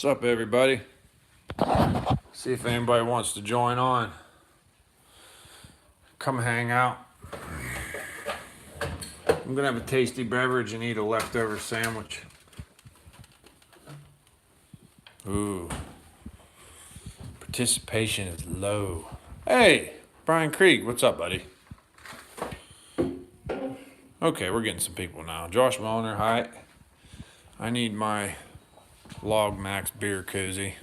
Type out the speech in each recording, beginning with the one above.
What's up, everybody? See if anybody wants to join on. Come hang out. I'm gonna have a tasty beverage and eat a leftover sandwich. Ooh, participation is low. Hey, Brian Krieg, what's up, buddy? Okay, we're getting some people now. Josh Moner, hi. I need my Log Max beer koozie.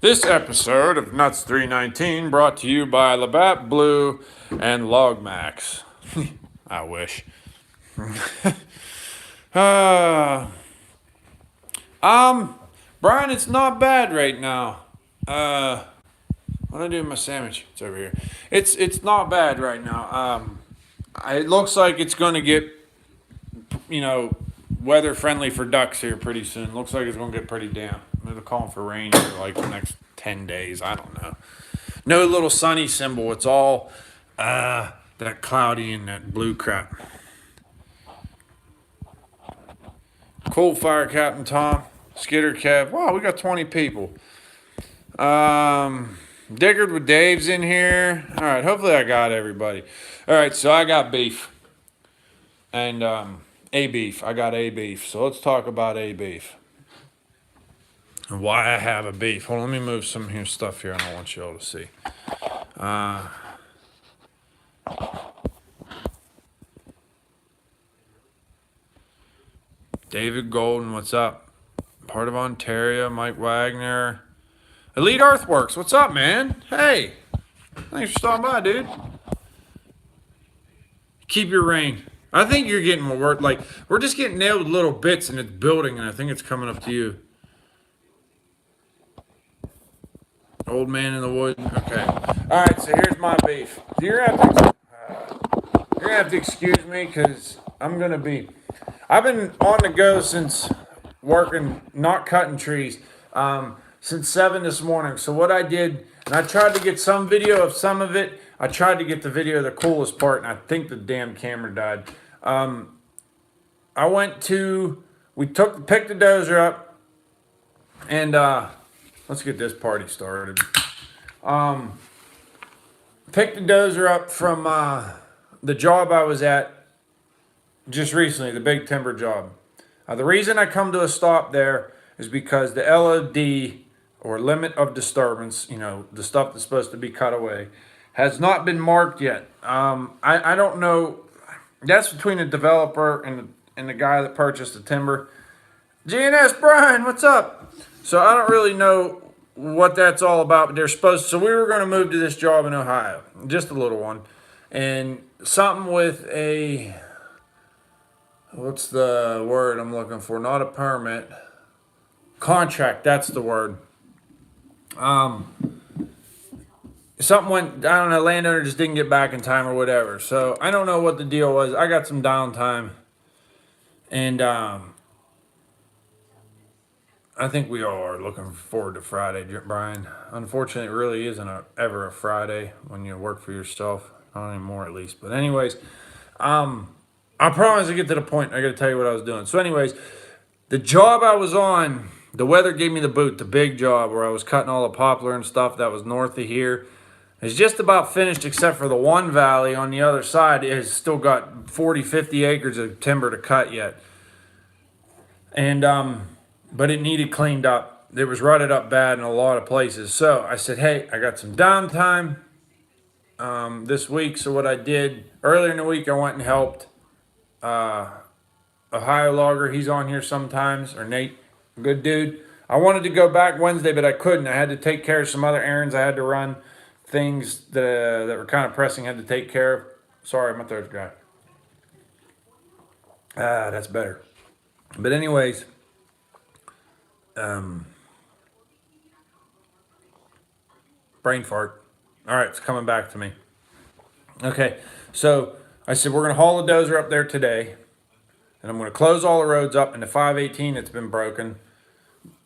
This episode of Nuts 319 brought to you by Labatt Blue and Log Max. I wish. uh, Brian, it's not bad right now. What do I do with my sandwich? It's over here. It's not bad right now. It looks like it's going to get, weather friendly for ducks here pretty soon. Looks like it's going to get pretty damp. They're calling for rain for like the next 10 days. I don't know. No little sunny symbol. It's all that cloudy and that blue crap. Cold Fire Captain Tom. Skitter Kev. Wow, we got 20 people. Diggard with Dave's in here. All right, hopefully I got everybody. All right, so I got beef. And a beef. I got a beef. So let's talk about a beef. And why I have a beef. Hold on, let me move some here stuff here I don't want you all to see. David Golden, what's up? Part of Ontario, Mike Wagner. Elite Earthworks, what's up, man? Hey, thanks for stopping by, dude. Keep your rain. I think you're getting more work. Like, we're just getting nailed with little bits and it's building, and I think it's coming up to you. Old man in the wood. Okay. All right, so here's my beef. So you're gonna have to excuse me because I'm gonna be. I've been on the go since working, not cutting trees, since 7 this morning. So what I did, and I tried to get some video of some of it. I tried to get the video of the coolest part, and I think the damn camera died. We picked the dozer up, and let's get this party started. Picked the dozer up from the job I was at just recently, the big timber job. The reason I come to a stop there is because the LOD, or limit of disturbance, the stuff that's supposed to be cut away, has not been marked yet. I don't know. That's between the developer and the guy that purchased the timber. GNS Brian, what's up? So I don't really know what that's all about, but they're supposed to. So we were going to move to this job in Ohio, just a little one, and something with a, what's the word I'm looking for? Not a permit. Contract, that's the word. Something went, I don't know, landowner just didn't get back in time or whatever. So I don't know what the deal was. I got some downtime. And I think we all are looking forward to Friday, Brian. Unfortunately, it really isn't ever a Friday when you work for yourself. Not anymore, at least. But anyways, I promise to get to the point. I got to tell you what I was doing. So anyways, the job I was on, the weather gave me the boot. The big job where I was cutting all the poplar and stuff that was north of here. It's just about finished except for the one valley on the other side. It has still got 40, 50 acres of timber to cut yet. And, but it needed cleaned up. It was rutted up bad in a lot of places. So I said, hey, I got some downtime this week. So what I did, earlier in the week, I went and helped Ohio Logger. He's on here sometimes, or Nate, good dude. I wanted to go back Wednesday, but I couldn't. I had to take care of some other errands I had to run. Things that were kind of pressing, had to take care of. Sorry, my throat's dry. That's better. But anyways, brain fart. All right, it's coming back to me. Okay, so I said we're going to haul the dozer up there today, and I'm going to close all the roads up, and the 518 that's been broken,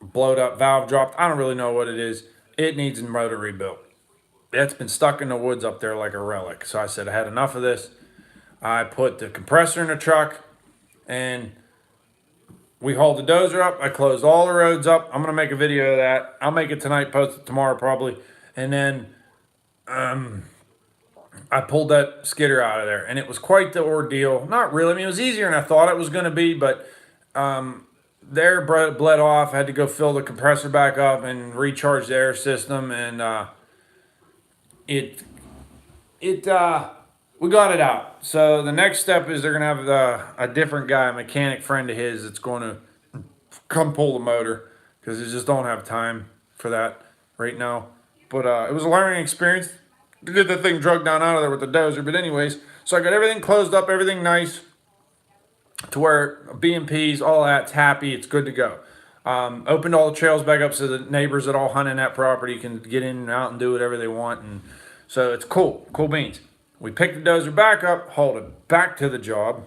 blowed up, valve dropped, I don't really know what it is. It needs a motor rebuilt. It's been stuck in the woods up there like a relic. So I said I had enough of this. I put the compressor in the truck. and we hauled the dozer up. I closed all the roads up. I'm gonna make a video of that. I'll make it tonight, post it tomorrow probably, and then I pulled that skidder out of there, and it was quite the ordeal. Not really. I mean, it was easier than I thought it was gonna be, but the air bled off. I had to go fill the compressor back up and recharge the air system, and it we got it out. So the next step is they're gonna have a different guy, a mechanic friend of his, that's going to come pull the motor because they just don't have time for that right now. But it was a learning experience. We did the thing drug down out of there with the dozer. But anyways, so I got everything closed up, everything nice to where BMPs, all that's happy. It's good to go. Opened all the trails back up so the neighbors that all hunt in that property can get in and out and do whatever they want. And so it's cool beans. We picked the dozer back up, hauled it back to the job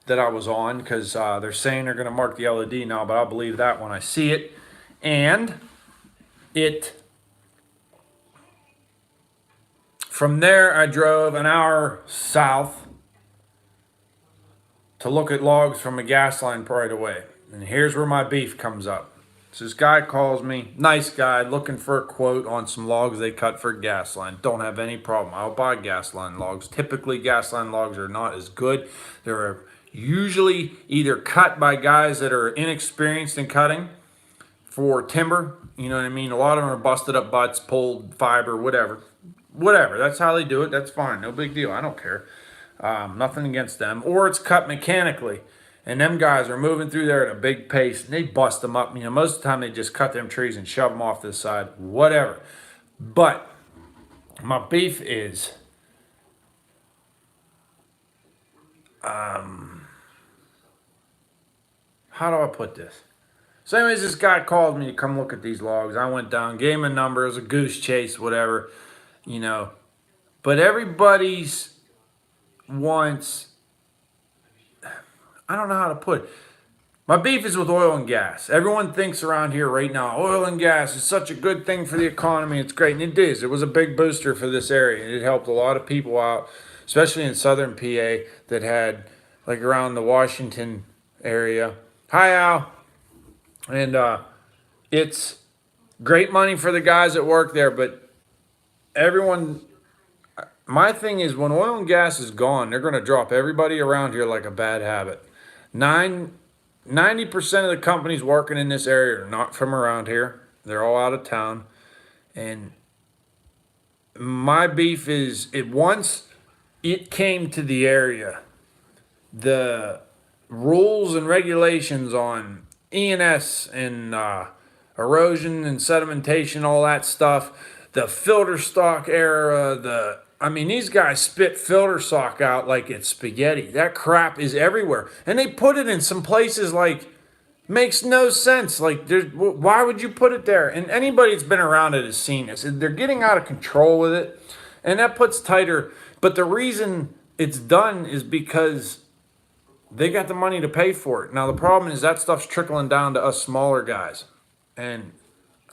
that I was on because they're saying they're going to mark the LOD now, but I'll believe that when I see it. And from there, I drove an hour south to look at logs from a gas line right away. And here's where my beef comes up. So this guy calls me, nice guy, looking for a quote on some logs they cut for a gas line. Don't have any problem. I'll buy gas line logs. Typically, gas line logs are not as good. They're usually either cut by guys that are inexperienced in cutting for timber. You know what I mean? A lot of them are busted up butts, pulled fiber, whatever. That's how they do it. That's fine. No big deal. I don't care. Nothing against them. Or it's cut mechanically. And them guys are moving through there at a big pace, and they bust them up. You know, most of the time they just cut them trees and shove them off to the side, whatever. But my beef is, how do I put this? So anyways, this guy called me to come look at these logs. I went down, gave him a number. It was a goose chase, whatever, you know. But everybody's wants, I don't know how to put it. My beef is with oil and gas. Everyone thinks around here right now, oil and gas is such a good thing for the economy. It's great, and it is. It was a big booster for this area. It helped a lot of people out, especially in southern PA that had, like around the Washington area. Hi, Al. And it's great money for the guys that work there, but everyone, my thing is when oil and gas is gone, they're going to drop everybody around here like a bad habit. 90% of the companies working in this area are not from around here. They're all out of town. And my beef is, once it came to the area, the rules and regulations on E&S and erosion and sedimentation, all that stuff, the filter stock era, these guys spit filter stock out like it's spaghetti. That crap is everywhere. And they put it in some places like, makes no sense. Like, why would you put it there? And anybody that's been around it has seen this. They're getting out of control with it. And that puts tighter. But the reason it's done is because they got the money to pay for it. Now, the problem is that stuff's trickling down to us smaller guys. And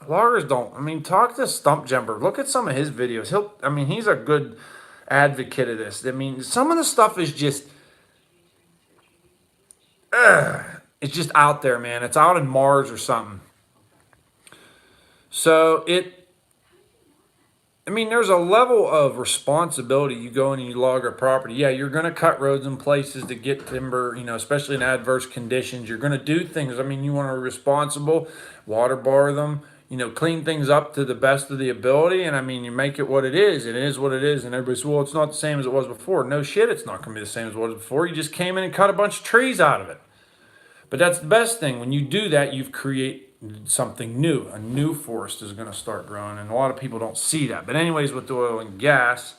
loggers don't. I mean, talk to Stump Jumper. Look at some of his videos. He's a good advocate of this. I mean, some of the stuff is just, it's just out there, man. It's out in Mars or something. So there's a level of responsibility. You go in and you log a property. Yeah, you're going to cut roads in places to get timber, especially in adverse conditions. You're going to do things. You want to be responsible, water bar them, clean things up to the best of the ability. And you make it what it is. It is what it is. And everybody says, well, it's not the same as it was before. No shit, it's not going to be the same as it was before. You just came in and cut a bunch of trees out of it. But that's the best thing. When you do that, you've created something new. A new forest is going to start growing, and a lot of people don't see that. But anyways, with the oil and gas,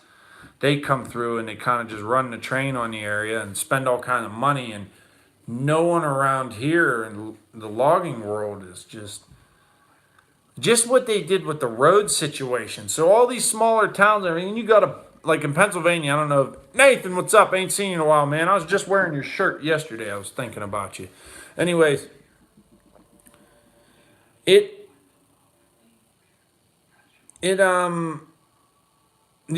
they come through and they kind of just run the train on the area and spend all kind of money, and no one around here in the logging world is just what they did with the road situation. So all these smaller towns, you got to, like in Pennsylvania, I don't know. Nathan, what's up? Ain't seen you in a while, man. I was just wearing your shirt yesterday. I was thinking about you. Anyways, the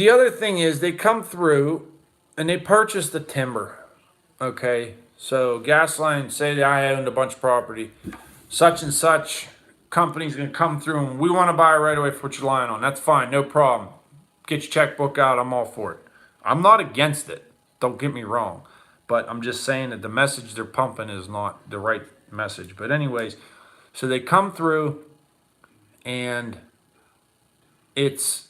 other thing is they come through and they purchase the timber. Okay. So Gasline, say that I owned a bunch of property, such and such company's gonna come through and we want to buy right away for what you're lying on. That's fine, no problem. Get your checkbook out. I'm all for it. I'm not against it. Don't get me wrong, but I'm just saying that the message they're pumping is not the right message. But anyways, so they come through and it's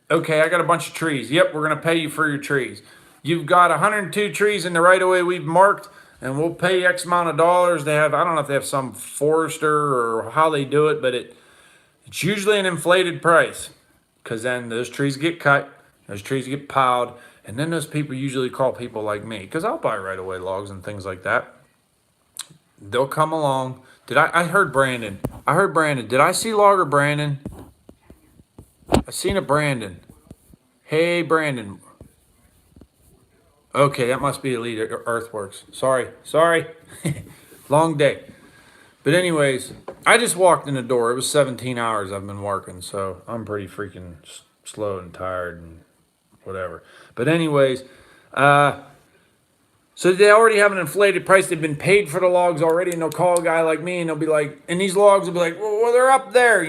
okay. I got a bunch of trees. Yep, we're gonna pay you for your trees. You've got 102 trees in the right of way we've marked, and we'll pay X amount of dollars. They have, I don't know if they have some forester or how they do it, but it's usually an inflated price because then those trees get cut, those trees get piled, and then those people usually call people like me because I'll buy right of way logs and things like that. They'll come along. I heard Brandon. I heard Brandon. Did I see Logger Brandon? I seen a Brandon. Hey, Brandon. Okay, that must be Elite Earthworks. Sorry. Long day. But anyways, I just walked in the door. It was 17 hours I've been working, so I'm pretty freaking slow and tired and whatever. But anyways, so they already have an inflated price. They've been paid for the logs already, and they'll call a guy like me, and they'll be like, and these logs will be like, well, they're up there,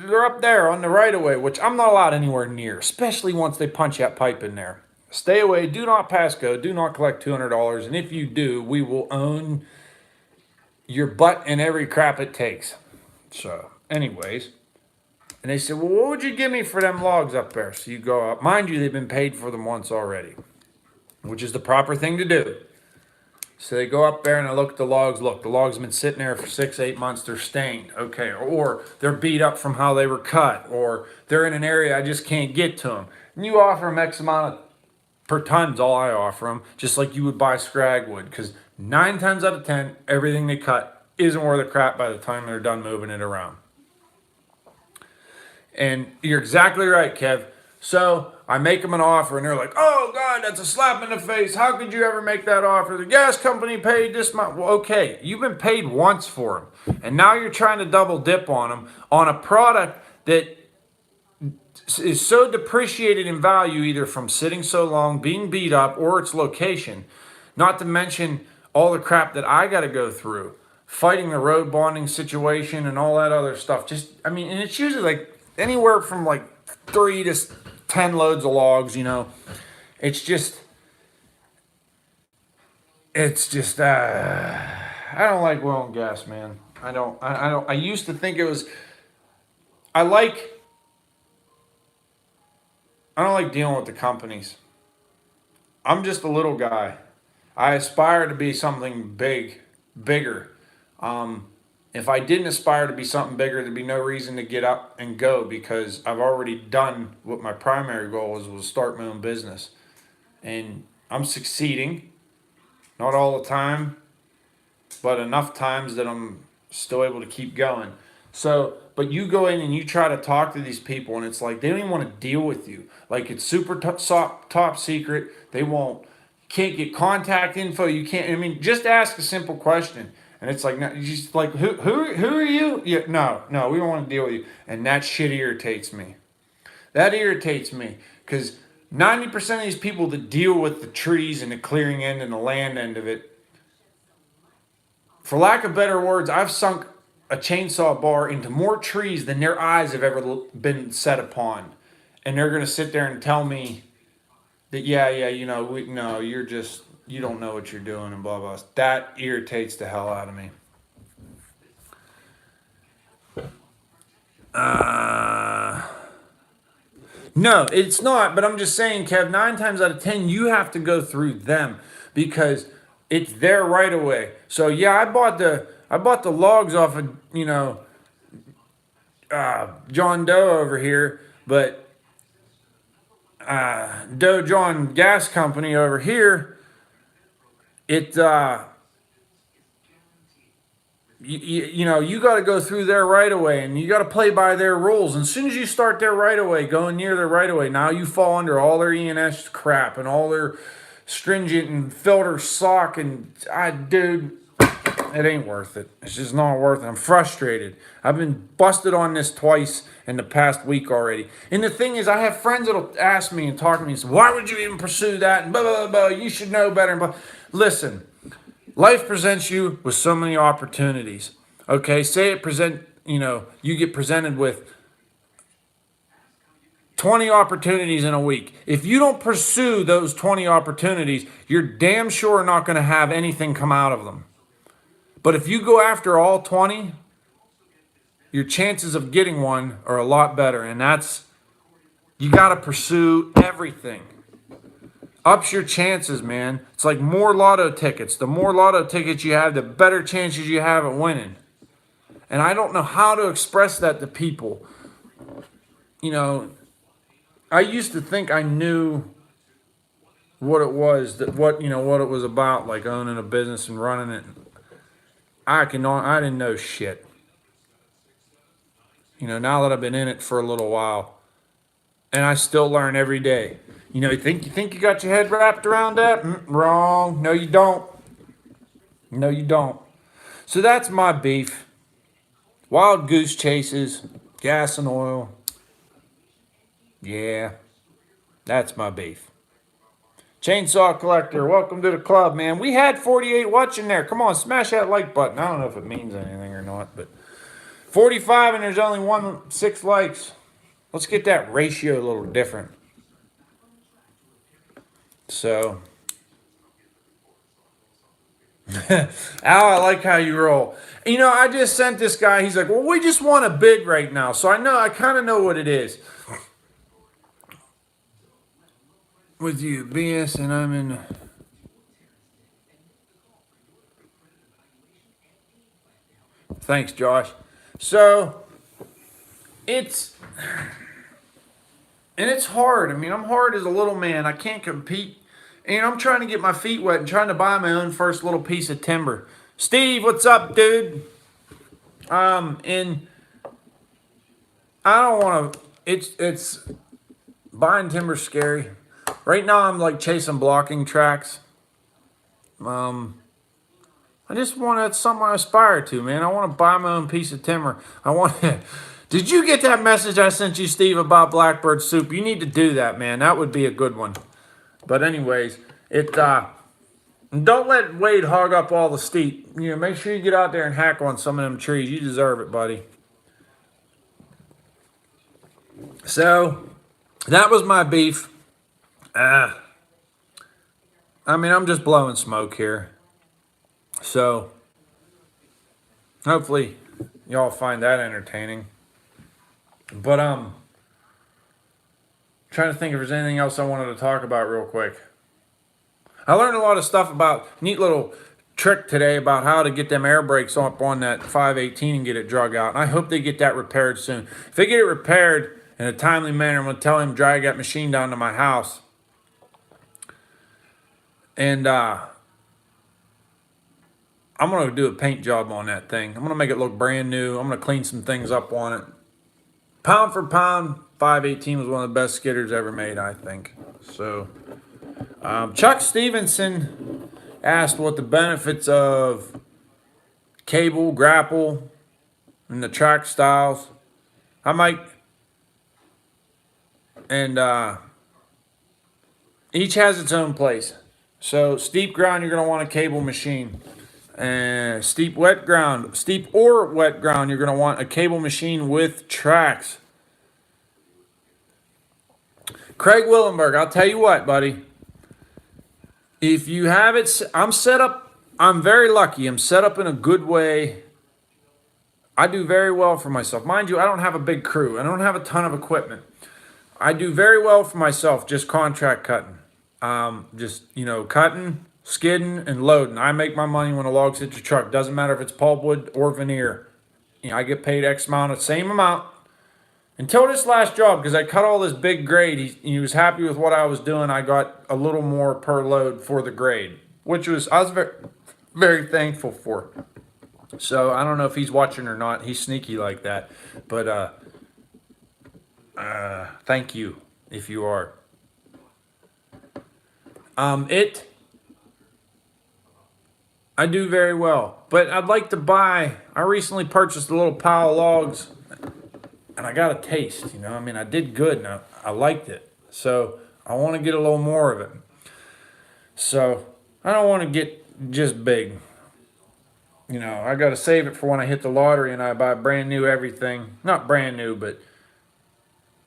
they're up there on the right of way, which I'm not allowed anywhere near, especially once they punch that pipe in there. Stay away. Do not pass go. Do not collect $200. And if you do, we will own your butt and every crap it takes. So, anyways. And they said, well, what would you give me for them logs up there? So you go up. Mind you, they've been paid for them once already, which is the proper thing to do. So they go up there and I look at the logs. Look, the logs have been sitting there for 6-8 months. They're stained. Okay. Or they're beat up from how they were cut. Or they're in an area I just can't get to them. And you offer them X amount of per ton's all I offer them, just like you would buy scrag wood, because 9 times out of 10, everything they cut isn't worth a crap by the time they're done moving it around. And you're exactly right, Kev. So I make them an offer, and they're like, oh, God, that's a slap in the face. How could you ever make that offer? The gas company paid this much. Well, okay, you've been paid once for them, and now you're trying to double dip on them on a product that is so depreciated in value, either from sitting so long, being beat up, or its location. Not to mention all the crap that I got to go through, fighting the road bonding situation and all that other stuff. And it's usually like anywhere from like 3 to 10 loads of logs, It's just, I don't like oil and gas, man. I used to think it was, I don't like dealing with the companies. I'm just a little guy. I aspire to be something bigger. If I didn't aspire to be something bigger, there'd be no reason to get up and go because I've already done what my primary goal was start my own business. And I'm succeeding. Not all the time, but enough times that I'm still able to keep going. So, but you go in and you try to talk to these people, and it's like they don't even want to deal with you. Like it's super top secret. They won't, can't get contact info. You can't. Just ask a simple question, and it's like, no, you just like who are you? Yeah, no, we don't want to deal with you, and that shit irritates me. That irritates me because 90% of these people that deal with the trees and the clearing end and the land end of it, for lack of better words, I've sunk a chainsaw bar into more trees than their eyes have ever been set upon. And they're going to sit there and tell me that, you don't know what you're doing and blah, blah. That irritates the hell out of me. No, it's not. But I'm just saying, Kev, 9 times out of 10, you have to go through them because it's their right of way. So yeah, I bought the logs off of John Doe over here, but Doe John Gas Company over here, you got to go through their right of way and you got to play by their rules. And as soon as you start their right of way, going near their right of way, now you fall under all their ENS crap and all their stringent and filter sock and dude, it ain't worth it. It's just not worth it. I'm frustrated. I've been busted on this twice in the past week already. And the thing is, I have friends that'll ask me and talk to me and say, why would you even pursue that? And blah, blah, blah, you should know better. Listen, Life presents you with so many opportunities. Okay, say you get presented with 20 opportunities in a week. If you don't pursue those 20 opportunities, you're damn sure not going to have anything come out of them. But if you go after all 20, your chances of getting one are a lot better. And you got to pursue everything. Ups your chances, man. It's like more lotto tickets. The more lotto tickets you have, the better chances you have at winning. And I don't know how to express that to people. I used to think I knew what it was, what it was about, like owning a business and running it. I didn't know shit. Now that I've been in it for a little while, and I still learn every day. You think you got your head wrapped around that? Wrong. No, you don't. No, you don't. So that's my beef. Wild goose chases, gas and oil. Yeah, that's my beef. Chainsaw Collector, welcome to the club, man. We had 48 watching there. Come on, smash that like button. I don't know if it means anything or not, but 45 and there's only 6 likes. Let's get that ratio a little different. So, Al, I like how you roll. I just sent this guy. He's like, well, we just want a bid right now. So I kind of know what it is. With you, BS, and I'm in. Thanks, Josh. So, it's hard. I mean, I'm hard as a little man. I can't compete. And I'm trying to get my feet wet and trying to buy my own first little piece of timber. Steve, what's up, dude? And I don't want to. It's buying timber's scary. Right now, I'm like chasing blocking tracks. I just want that's something I aspire to, man. I want to buy my own piece of timber. I want to. Did you get that message I sent you, Steve, about blackbird soup? You need to do that, man. That would be a good one. But anyways, don't let Wade hog up all the steep. Make sure you get out there and hack on some of them trees. You deserve it, buddy. So, that was my beef. I'm just blowing smoke here. So, hopefully, y'all find that entertaining. But, trying to think if there's anything else I wanted to talk about real quick. I learned a lot of stuff about, neat little trick today about how to get them air brakes up on that 518 and get it drug out. And I hope they get that repaired soon. If they get it repaired in a timely manner, I'm going to tell him drag that machine down to my house. And I'm going to do a paint job on that thing. I'm going to make it look brand new. I'm going to clean some things up on it. Pound for pound, 518 was one of the best skidders ever made, I think. So, Chuck Stevenson asked what the benefits of cable, grapple, and the track styles. Each has its own place. So steep ground, you're going to want a cable machine. And steep or wet ground, you're going to want a cable machine with tracks. Craig Willenberg, I'll tell you what, buddy. If you have it, I'm very lucky. I'm set up in a good way. I do very well for myself. Mind you, I don't have a big crew. I don't have a ton of equipment. I do very well for myself, just contract cutting. Cutting, skidding, and loading. I make my money when a log's hit your truck. Doesn't matter if it's pulpwood or veneer. I get paid X amount, the same amount. Until this last job, because I cut all this big grade, he was happy with what I was doing. I got a little more per load for the grade, which I was very, very thankful for. So I don't know if he's watching or not. He's sneaky like that. But thank you if you are. I do very well. But I'd like to I recently purchased a little pile of logs. And I got a taste, I did good and I liked it. So I want to get a little more of it. So I don't want to get just big. You know, I got to save it for when I hit the lottery and I buy brand new everything. Not brand new, but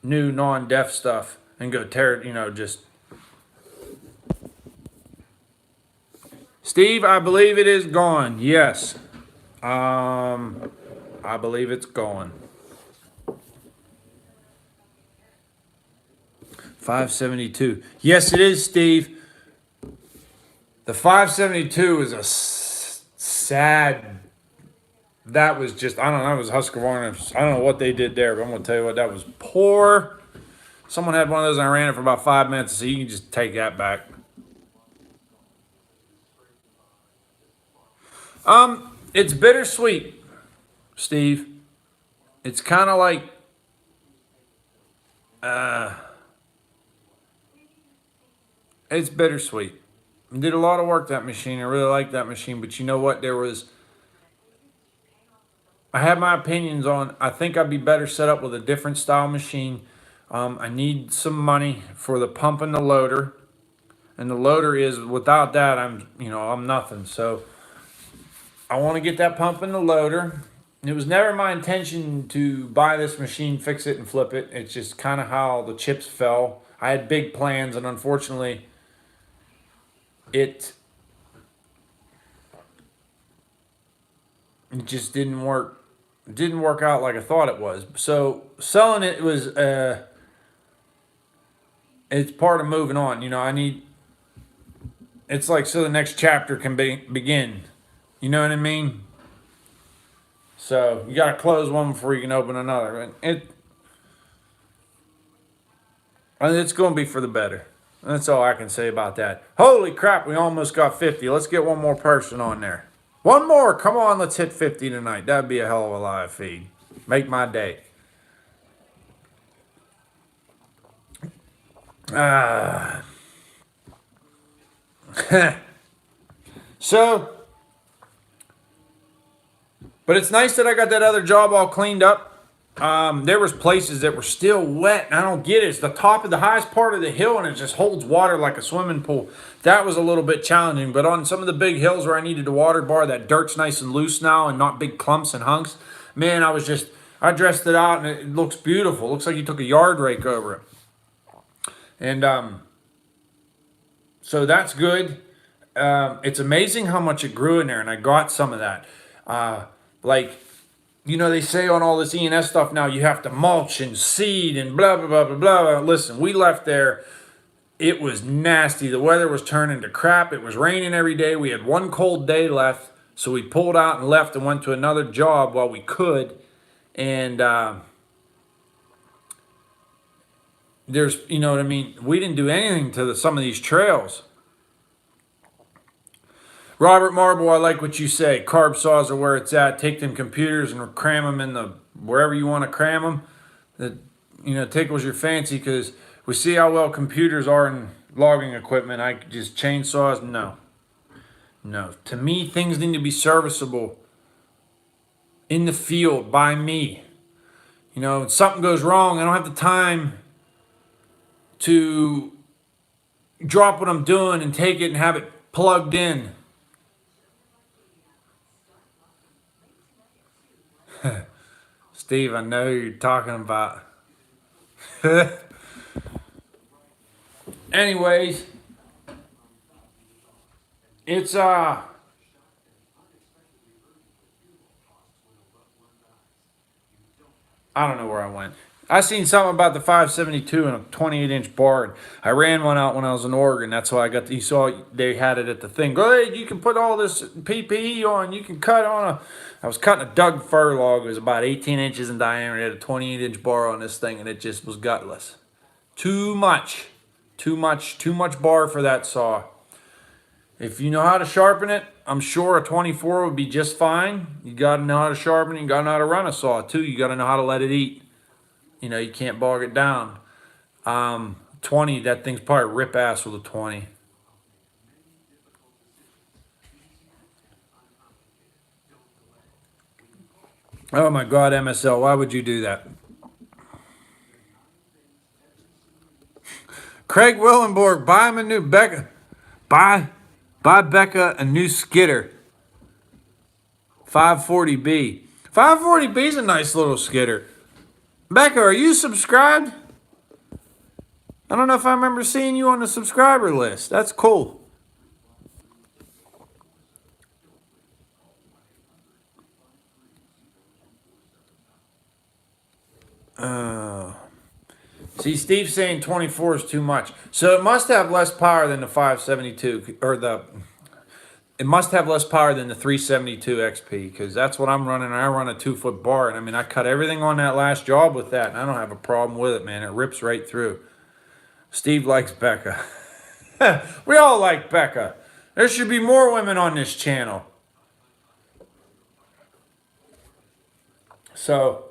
new non-def stuff and go tear it, just. Steve, I believe it is gone. Yes. I believe it's gone. 572. Yes, it is, Steve. The 572 is a sad. That was just, I don't know, it was Husqvarna. I don't know what they did there, but I'm going to tell you what, that was poor. Someone had one of those and I ran it for about 5 minutes, so you can just take that back. It's bittersweet, Steve. It's kind of like, it's bittersweet. I did a lot of work that machine. I really like that machine, but you know what? I had my opinions on. I think I'd be better set up with a different style machine. I need some money for the pump and the loader, and the loader is without that I'm nothing. So I want to get that pump and the loader. It was never my intention to buy this machine, fix it, and flip it. It's just kind of how the chips fell. I had big plans, and unfortunately, it just didn't work. It didn't work out like I thought it was. So selling it was it's part of moving on. It's like so the next chapter can begin. You know what I mean? So you got to close one before you can open another. And it's going to be for the better. That's all I can say about that. Holy crap, we almost got 50. Let's get one more person on there. One more. Come on, let's hit 50 tonight. That'd be a hell of a live feed. Make my day. So, but it's nice that I got that other job all cleaned up. There was places that were still wet, and I don't get it. It's the top of the highest part of the hill, and it just holds water like a swimming pool. That was a little bit challenging, but on some of the big hills where I needed to water bar, that dirt's nice and loose now and not big clumps and hunks. Man, I dressed it out, and it looks beautiful. It looks like you took a yard rake over it. And so that's good. It's amazing how much it grew in there, and I got some of that. They say on all this ENS stuff now, you have to mulch and seed and blah, blah, blah, blah, blah. Listen, we left there. It was nasty. The weather was turning to crap. It was raining every day. We had one cold day left. So we pulled out and left and went to another job while we could. And you know what I mean? We didn't do anything to some of these trails. Robert Marble, I like what you say. Carb saws are where it's at. Take them computers and cram them in wherever you want to cram them. That tickles your fancy because we see how well computers are in logging equipment. I just chainsaws, no. To me, things need to be serviceable in the field by me. If something goes wrong, I don't have the time to drop what I'm doing and take it and have it plugged in. Steve, I know who you're talking about. Anyways, it's I don't know where I went. I seen something about the 572 and a 28-inch bar. I ran one out when I was in Oregon. That's why I got. You saw they had it at the thing. Go ahead, you can put all this PPE on. You can cut on I was cutting a Doug fir log. It was about 18 inches in diameter. It had a 28-inch bar on this thing, and it just was gutless. Too much bar for that saw. If you know how to sharpen it, I'm sure a 24 would be just fine. You got to know how to sharpen it. You got to know how to run a saw too. You got to know how to let it eat. You can't bog it down. 20, that thing's probably rip ass with a 20. Oh my God, MSL, why would you do that? Craig Willenborg, buy him a new Becca. Buy Becca a new skidder. 540B. 540B is a nice little skidder. Becca, are you subscribed? I don't know if I remember seeing you on the subscriber list. That's cool. See, Steve's saying 24 is too much. So it must have less power than the 572, it must have less power than the 372 XP, because that's what I'm running. I run a 2-foot bar, and I mean, I cut everything on that last job with that, and I don't have a problem with it, man. It rips right through. Steve likes Becca. We all like Becca. There should be more women on this channel. So,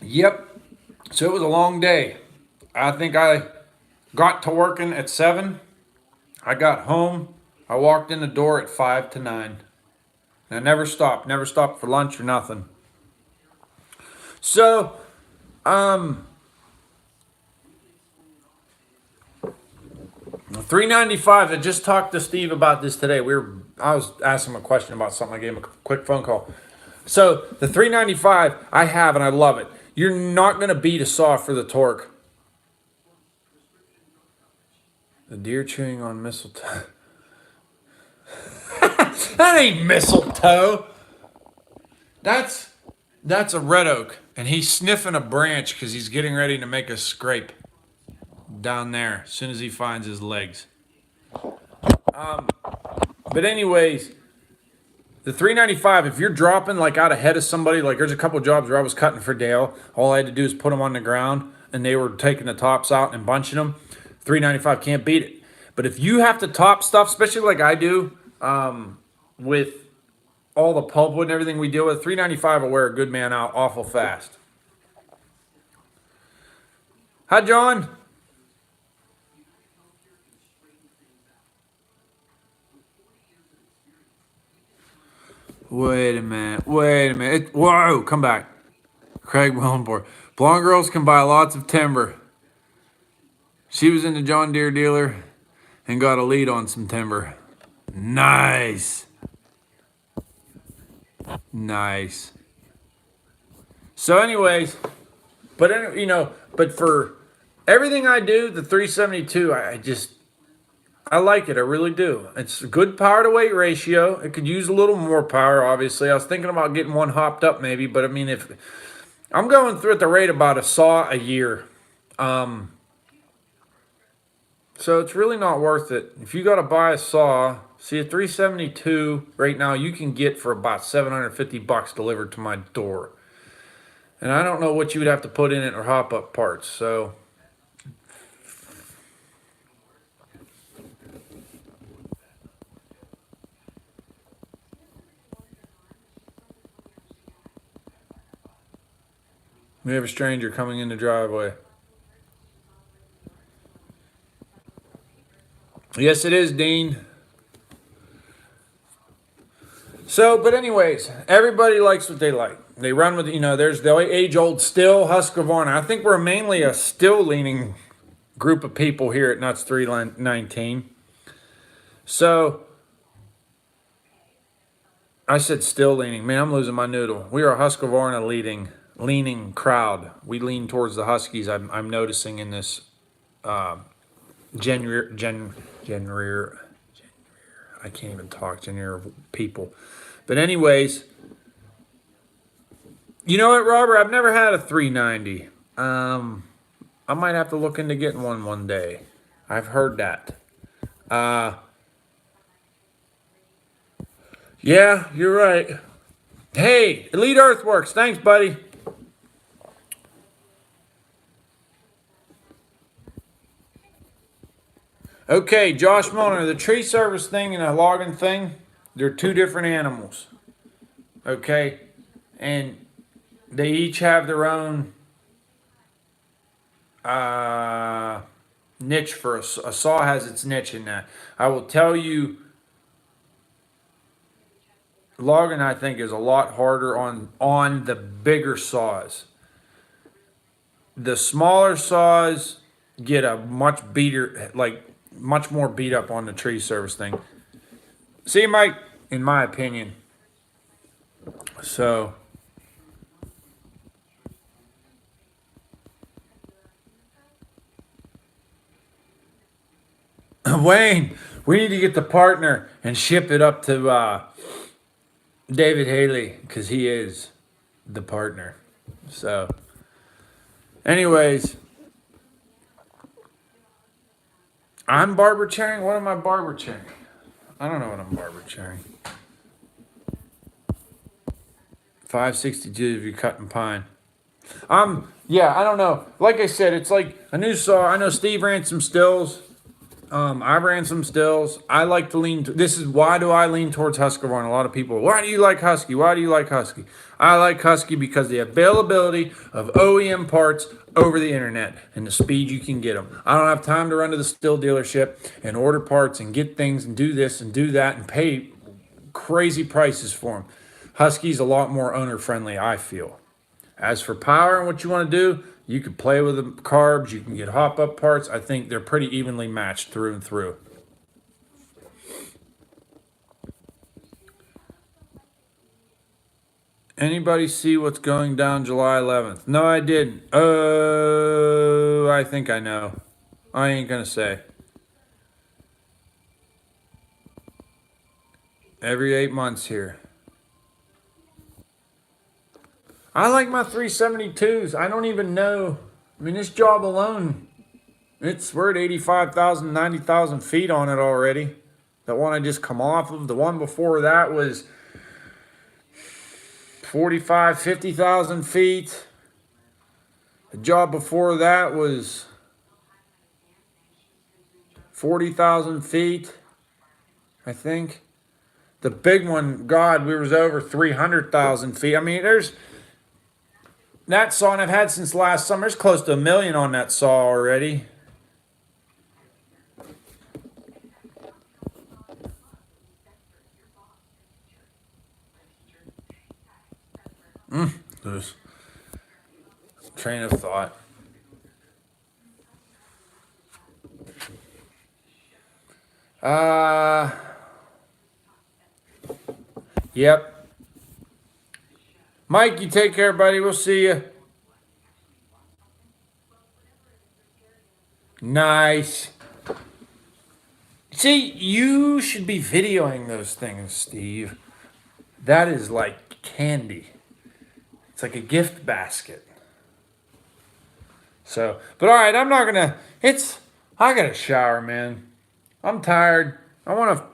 yep. So it was a long day. I think I got to working at 7. I got home. I walked in the door at 5 to 9. And I never stopped for lunch or nothing. So, 395. I just talked to Steve about this today. I was asking him a question about something. I gave him a quick phone call. So the 395 I have, and I love it. You're not gonna beat a saw for the torque. The deer chewing on mistletoe. That ain't mistletoe. That's a red oak, and he's sniffing a branch because he's getting ready to make a scrape down there as soon as he finds his legs. But anyways, the 395, if you're dropping like out ahead of somebody, like there's a couple jobs where I was cutting for Dale, all I had to do is put them on the ground and they were taking the tops out and bunching them. 395 can't beat it. But if you have to top stuff, especially like I do, with all the pulpwood and everything we deal with, 395 will wear a good man out awful fast. Hi, John. Wait a minute. Whoa, come back. Craig Wellenborg. Blonde girls can buy lots of timber. She was in the John Deere dealer and got a lead on some timber. Nice. So anyways, but for everything I do, the 372, I like it. I really do. It's a good power to weight ratio. It could use a little more power, obviously. I was thinking about getting one hopped up maybe, but I mean, if I'm going through at the rate about a saw a year, so it's really not worth it. If you got to buy a saw, see a 372 right now you can get for about $750 delivered to my door. And I don't know what you would have to put in it or hop up parts. So we have a stranger coming in the driveway. Yes, it is, Dean. So, but anyways, everybody likes what they like. They run with, there's the age-old Stihl Husqvarna. I think we're mainly a Stihl-leaning group of people here at Nuts 319. So, I said Stihl-leaning. Man, I'm losing my noodle. We are a Husqvarna leaning crowd. We lean towards the Huskies. I'm noticing in this January, I can't even talk, January people. But anyways, you know what, Robert? I've never had a 390. I might have to look into getting one day. I've heard that. Yeah, you're right. Hey, Elite Earthworks. Thanks, buddy. Okay, Josh Milner, the tree service thing and the logging thing, they're two different animals. Okay? And they each have their own niche for a saw has its niche in that. I will tell you, logging I think is a lot harder on the bigger saws. The smaller saws get a much beater, like much more beat up on the tree service thing. See, Mike, in my opinion. So, Wayne, we need to get the partner and ship it up to David Haley because he is the partner. So, anyways, I'm barber chairing. What am I barber chairing? I don't know what I'm barber chairing. 562 if you're cutting pine. Yeah, I don't know. Like I said, it's like a new saw. I know Steve ran some stills. I ran some stills. I like to lean. This is why do I lean towards Husqvarna? A lot of people. Why do you like Husky? Why do you like Husky? I like Husky because the availability of OEM parts over the internet and the speed you can get them. I don't have time to run to the still dealership and order parts and get things and do this and do that and pay crazy prices for them. Husky's a lot more owner friendly, I feel. As for power and what you want to do, you can play with the carbs. You can get hop up parts. I think they're pretty evenly matched through and through. Anybody see what's going down July 11th? No, I didn't. Oh, I think I know. I ain't gonna say. Every 8 months here. I like my 372s. I don't even know. I mean, this job alone, we're at 85,000, 90,000 feet on it already. The one I just come off of. The one before that was 45, 50,000 feet. The job before that was 40,000 feet, I think. The big one, God, we was over 300,000 feet. I mean, there's that saw, and I've had since last summer. It's close to 1 million on that saw already. Lose train of thought. Yep. Mike, you take care, buddy. We'll see you. Nice. See, you should be videoing those things, Steve. That is like candy. It's like a gift basket. So, but all right, I'm not gonna. I gotta shower, man. I'm tired. I want to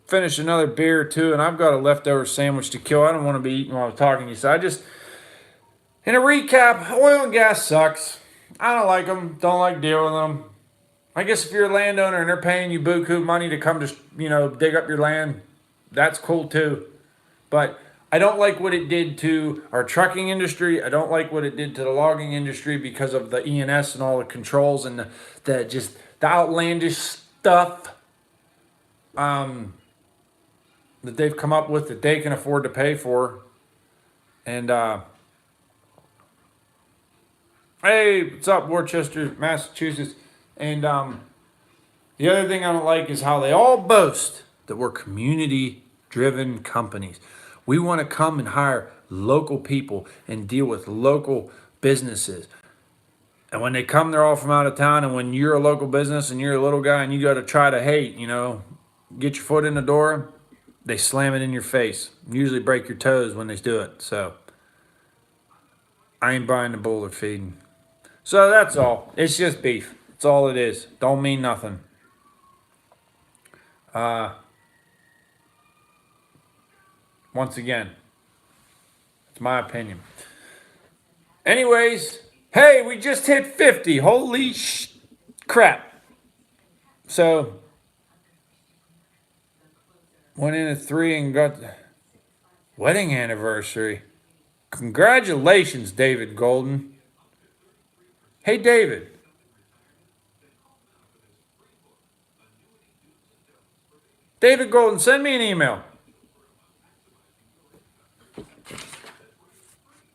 finish another beer or two, and I've got a leftover sandwich to kill. I don't want to be eating while I'm talking to you. So in a recap, oil and gas sucks. I don't like them. Don't like dealing with them. I guess if you're a landowner and they're paying you buku money to come just, dig up your land, that's cool too. But I don't like what it did to our trucking industry. I don't like what it did to the logging industry because of the ENS and all the controls and the outlandish stuff that they've come up with that they can afford to pay for. And hey, what's up, Worcester, Massachusetts? And the other thing I don't like is how they all boast that we're community-driven companies. We want to come and hire local people and deal with local businesses. And when they come, they're all from out of town. And when you're a local business and you're a little guy and you got to try to, get your foot in the door, they slam it in your face. Usually break your toes when they do it. So I ain't buying the bull they're feeding. So that's all. It's just beef. That's all it is. Don't mean nothing. Once again, it's my opinion. Anyways, hey, we just hit 50. Holy crap. So, went in at 3 and got the wedding anniversary. Congratulations, David Golden. Hey, David. David Golden, send me an email.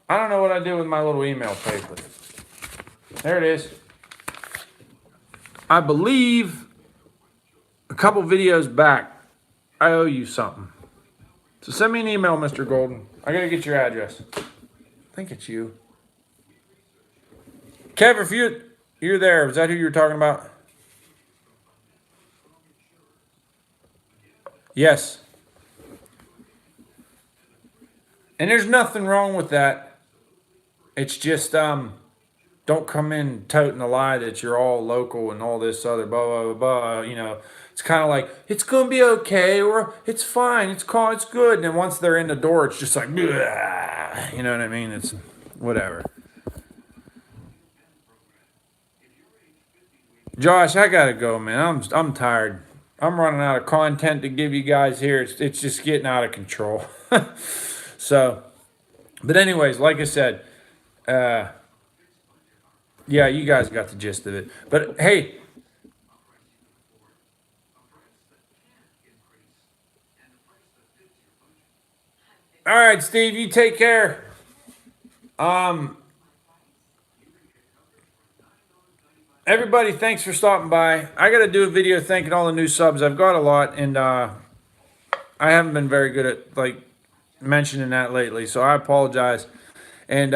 I don't know what I do with my little email paper. There it is. I believe a couple videos back, I owe you something. So send me an email, Mr. Golden. I gotta get your address. I think it's you. Kev, if you're there, is that who you were talking about? Yes. And there's nothing wrong with that. It's just don't come in toting the lie that you're all local and all this other blah blah blah blah. You know, it's kind of like it's gonna be okay or it's fine, it's calm, it's good. And then once they're in the door, it's just like, "Bleh," you know what I mean? It's whatever. Josh, I gotta go, man. I'm tired. I'm running out of content to give you guys here. It's just getting out of control. So, but anyways, like I said, uh, yeah, you guys got the gist of it. But hey, all right, Steve, you take care. Um, Everybody, thanks for stopping by. I got to do a video thanking all the new subs. I've got a lot, and I haven't been very good at like mentioning that lately, so I apologize. And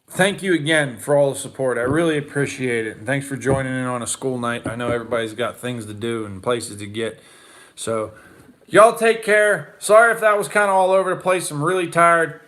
thank you again for all the support. I really appreciate it, and thanks for joining in on a school night. I know everybody's got things to do and places to get, so y'all take care. Sorry if that was kind of all over the place. I'm really tired.